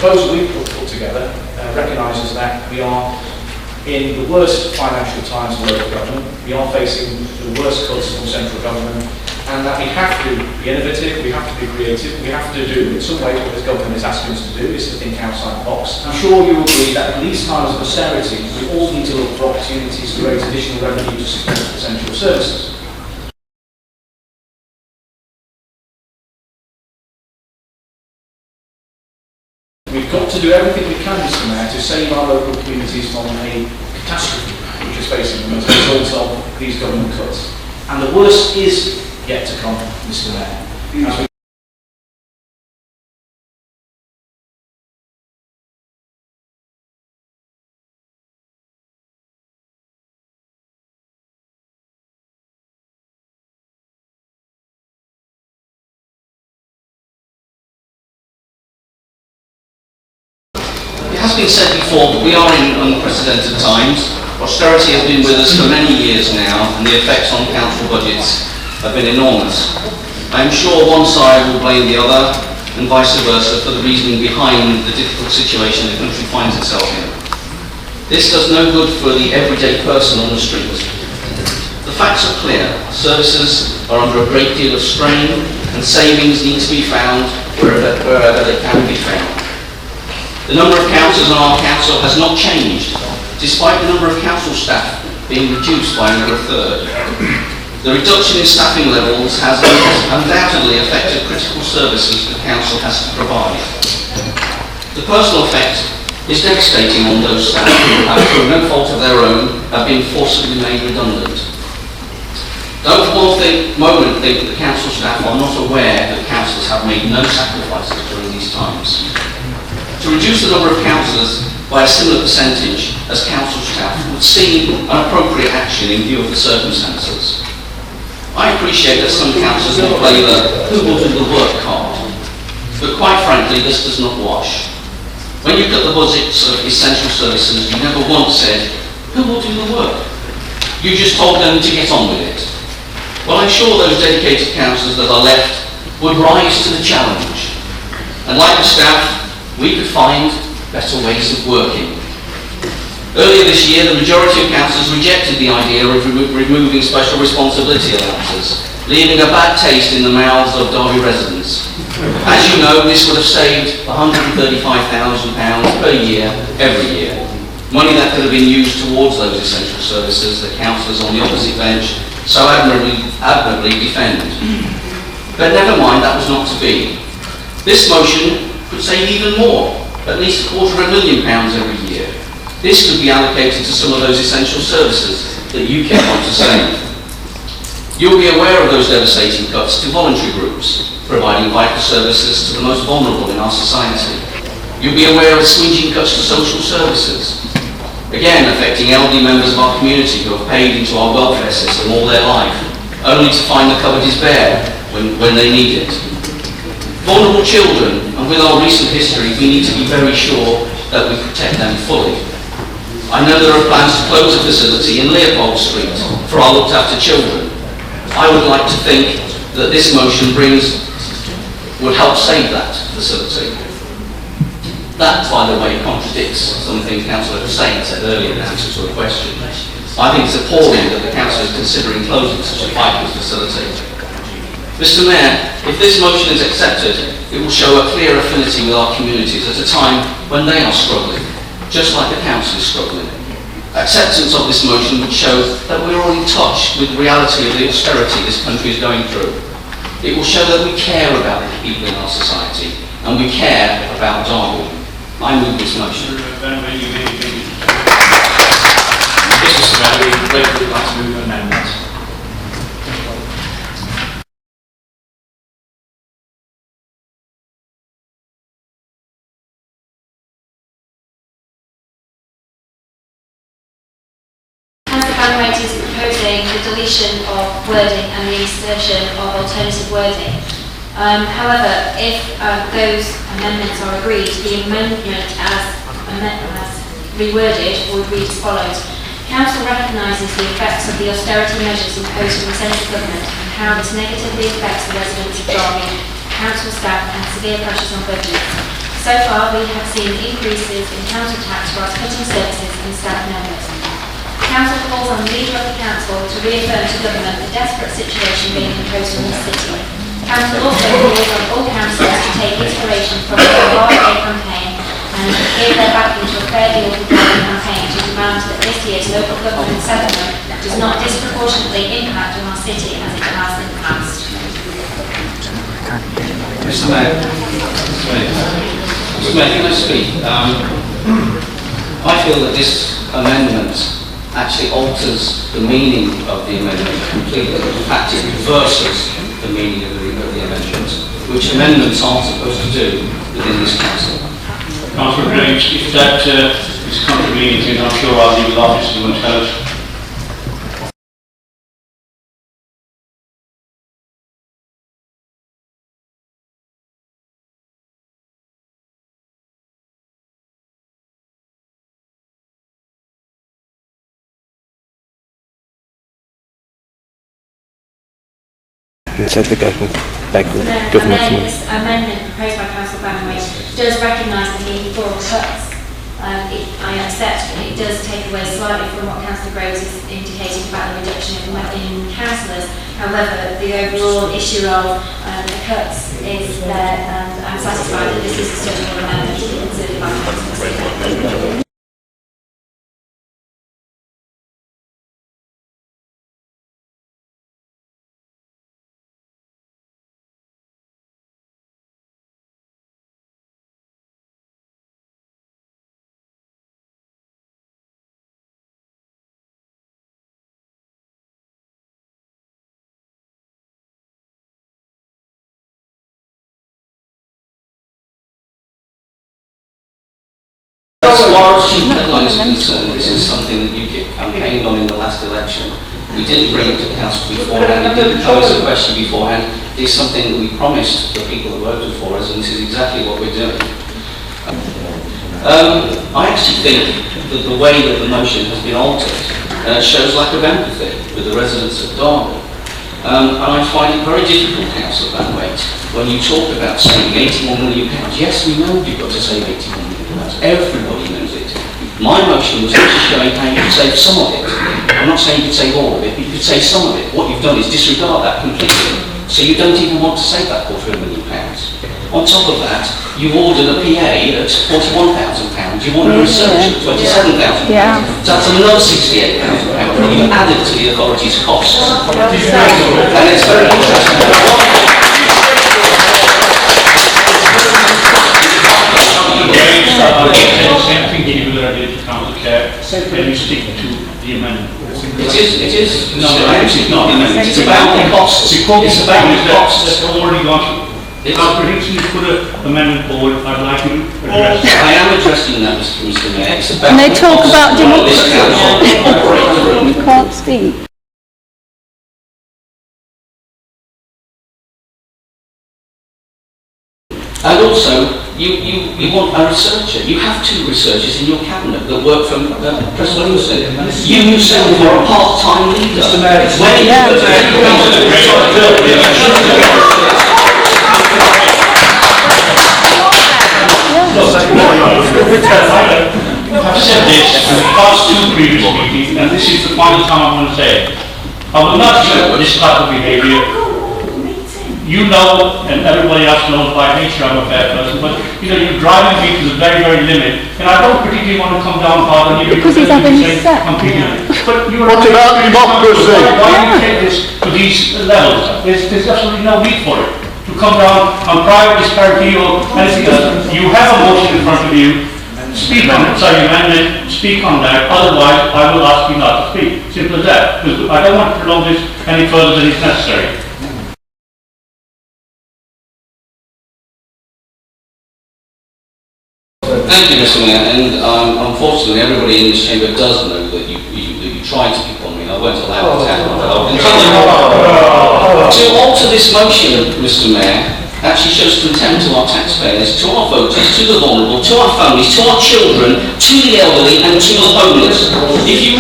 proposal we've put together recognises that we are in the worst financial times of local government. We are facing the worst cuts from central government, and that we have to be innovative, we have to be creative, we have to do in some ways what this government is asking us to do, is to think outside the box. I'm sure you agree that in these times of austerity, we all need to look for opportunities to raise additional revenue to support essential services. We've got to do everything we can, Mr. Mayor, to save our local communities from a catastrophe which is facing them as a result of these government cuts. And the worst is yet to come, Mr. Mayor. As we It has been said before that we are in unprecedented times. Austerity has been with us for many years now, and the effects on council budgets have been enormous. I am sure one side will blame the other, and vice versa, for the reasoning behind the difficult situation the country finds itself in. This does no good for the everyday person on the street. The facts are clear. Services are under a great deal of strain, and savings need to be found wherever they can be found. The number of councillors on our council has not changed, despite the number of council staff being reduced by another third. The reduction in staffing levels has undoubtedly affected critical services the council has to provide. The personal effect is devastating on those staff who have, through no fault of their own, have been forcibly made redundant. Don't for one moment think that the council staff are not aware that councillors have made no sacrifices during these times. To reduce the number of councillors by a similar percentage as council staff would seem an appropriate action in view of the circumstances. I appreciate that some councillors will play the "who will do the work" card, but quite frankly this does not wash. When you cut the budgets of essential services, you never once said, "who will do the work?" You just told them to get on with it. Well, I'm sure those dedicated councillors that are left would rise to the challenge, and like the staff, we could find better ways of working. Earlier this year, the majority of councillors rejected the idea of removing special responsibility allowances, leaving a bad taste in the mouths of Derby residents. As you know, this would have saved £135,000 per year, every year. Money that could have been used towards those essential services that councillors on the opposite bench so admirably defend. But never mind, that was not to be. This motion could save even more, at least £250,000 every year. This could be allocated to some of those essential services that UKIP want to save. You'll be aware of those devastating cuts to voluntary groups, providing vital services to the most vulnerable in our society. You'll be aware of swinging cuts to social services, again affecting elderly members of our community who have paid into our welfare system all their life, only to find the cupboard is bare when they need it. Vulnerable children, and with our recent history, we need to be very sure that we protect them fully. I know there are plans to close a facility in Leopold Street for our looked after children. I would like to think that this motion would help save that facility. That, by the way, contradicts some things Councillor Hussain said earlier in answer to a question. I think it's appalling that the Council is considering closing such a vital facility. Mr. Mayor, if this motion is accepted, it will show a clear affinity with our communities at a time when they are struggling, just like the Council is struggling. Acceptance of this motion would show that we are all in touch with the reality of the austerity this country is going through. It will show that we care about the people in our society, and we care about Derby. I move this motion. Yes, Mr. Mayor, we would like to move an amendment. Councillor Banwait is proposing the deletion of wording and the insertion of alternative wording. However, if those amendments are agreed, the amendment as reworded would read as follows. Council recognises the effects of the austerity measures imposed on the central government and how this negatively affects the residents of Derby, council staff and severe pressures on budgets. So far, we have seen increases in council tax whilst cutting services and staff numbers. Council calls on the leader of the council to reaffirm to government the desperate situation being imposed on the city. Council also calls on all councillors to take inspiration from the RA campaign and give their backing to a fair deal for government campaign to demand that this year's local government settlement does not disproportionately impact on our city as it has in the past. Mr. Mayor, can I speak? I feel that this amendment actually alters the meaning of the amendment completely. In fact, it reverses the meaning of the amendment, which amendments aren't supposed to do within this council. Councillor Graves, if that is contravening, I'm sure our legal officer will tell us. Said the government Amendment proposed by Councillor Banwait does recognise the need for cuts. I accept that it does take away slightly from what Councillor Graves is indicating about the reduction in councillors. However, the overall issue of the cuts is there, and I'm satisfied that this is a suitable amendment to be considered by Councillor. As far as cheap headlines are concerned, this is something that UKIP campaigned on in the last election. We didn't bring it to council beforehand, we didn't pose the question beforehand. It is something that we promised the people who voted for us, and this is exactly what we're doing. I actually think that the way that the motion has been altered shows lack of empathy with the residents of Derby. And I find it very difficult, Councillor Banwait, when you talk about saving £81 million. Yes, we know you've got to save £81 million. Everybody knows it. My motion was actually showing how you could save some of it. I'm not saying you could save all of it, but you could save some of it. What you've done is disregard that completely. So you don't even want to save that £250,000. On top of that, you ordered a PA at £41,000. You ordered a researcher at £27,000. Yeah. So that's another £68,000 that you've added to the authority's costs. And it's very interesting. Same thing to you that I did to Councillor Chair. Can you stick to the amendment? It is. No, it's not the amendment. It's about the costs. It's about the costs. That's already gone. Councillor Hickson, you put an amendment forward. I'd like you to address it. I am addressing that, Mr. Mayor. It's about And they talk about this council operates through. You can't speak. And also, you want a researcher. You have two researchers in your cabinet that work for President Williamson. You yourself are a part-time leader. Mr. Mayor, I've said this in the past two previous meetings, and this is the final time I'm going to say it. I will not accept this type of behaviour. You know, and everybody else knows by nature I'm a fair person, but you know, you're driving me to the very, very limit, and I don't particularly want to come down hard on you Because he's having sex. I'm picking it. But you're What about democracy? Why do you take this to these levels? There's absolutely no need for it. To come down on private disparity or anything else. You have a motion in front of you. Speak on it, sorry, amendment, speak on that, otherwise I will ask you not to speak. Simple as that. Because I don't want to prolong this any further than is necessary. Thank you, Mr. Mayor, and unfortunately everybody in this chamber does know that you tried to pick on me. I won't allow it to happen, but I'll continue. To alter this motion, Mr. Mayor, actually shows contempt to our taxpayers, to our voters, to the vulnerable, to our families, to our children, to the elderly and to the homeless. If you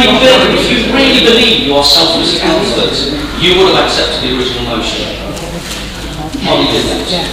really believe you are selfless councillors, you would have accepted the original motion. I'll leave it there.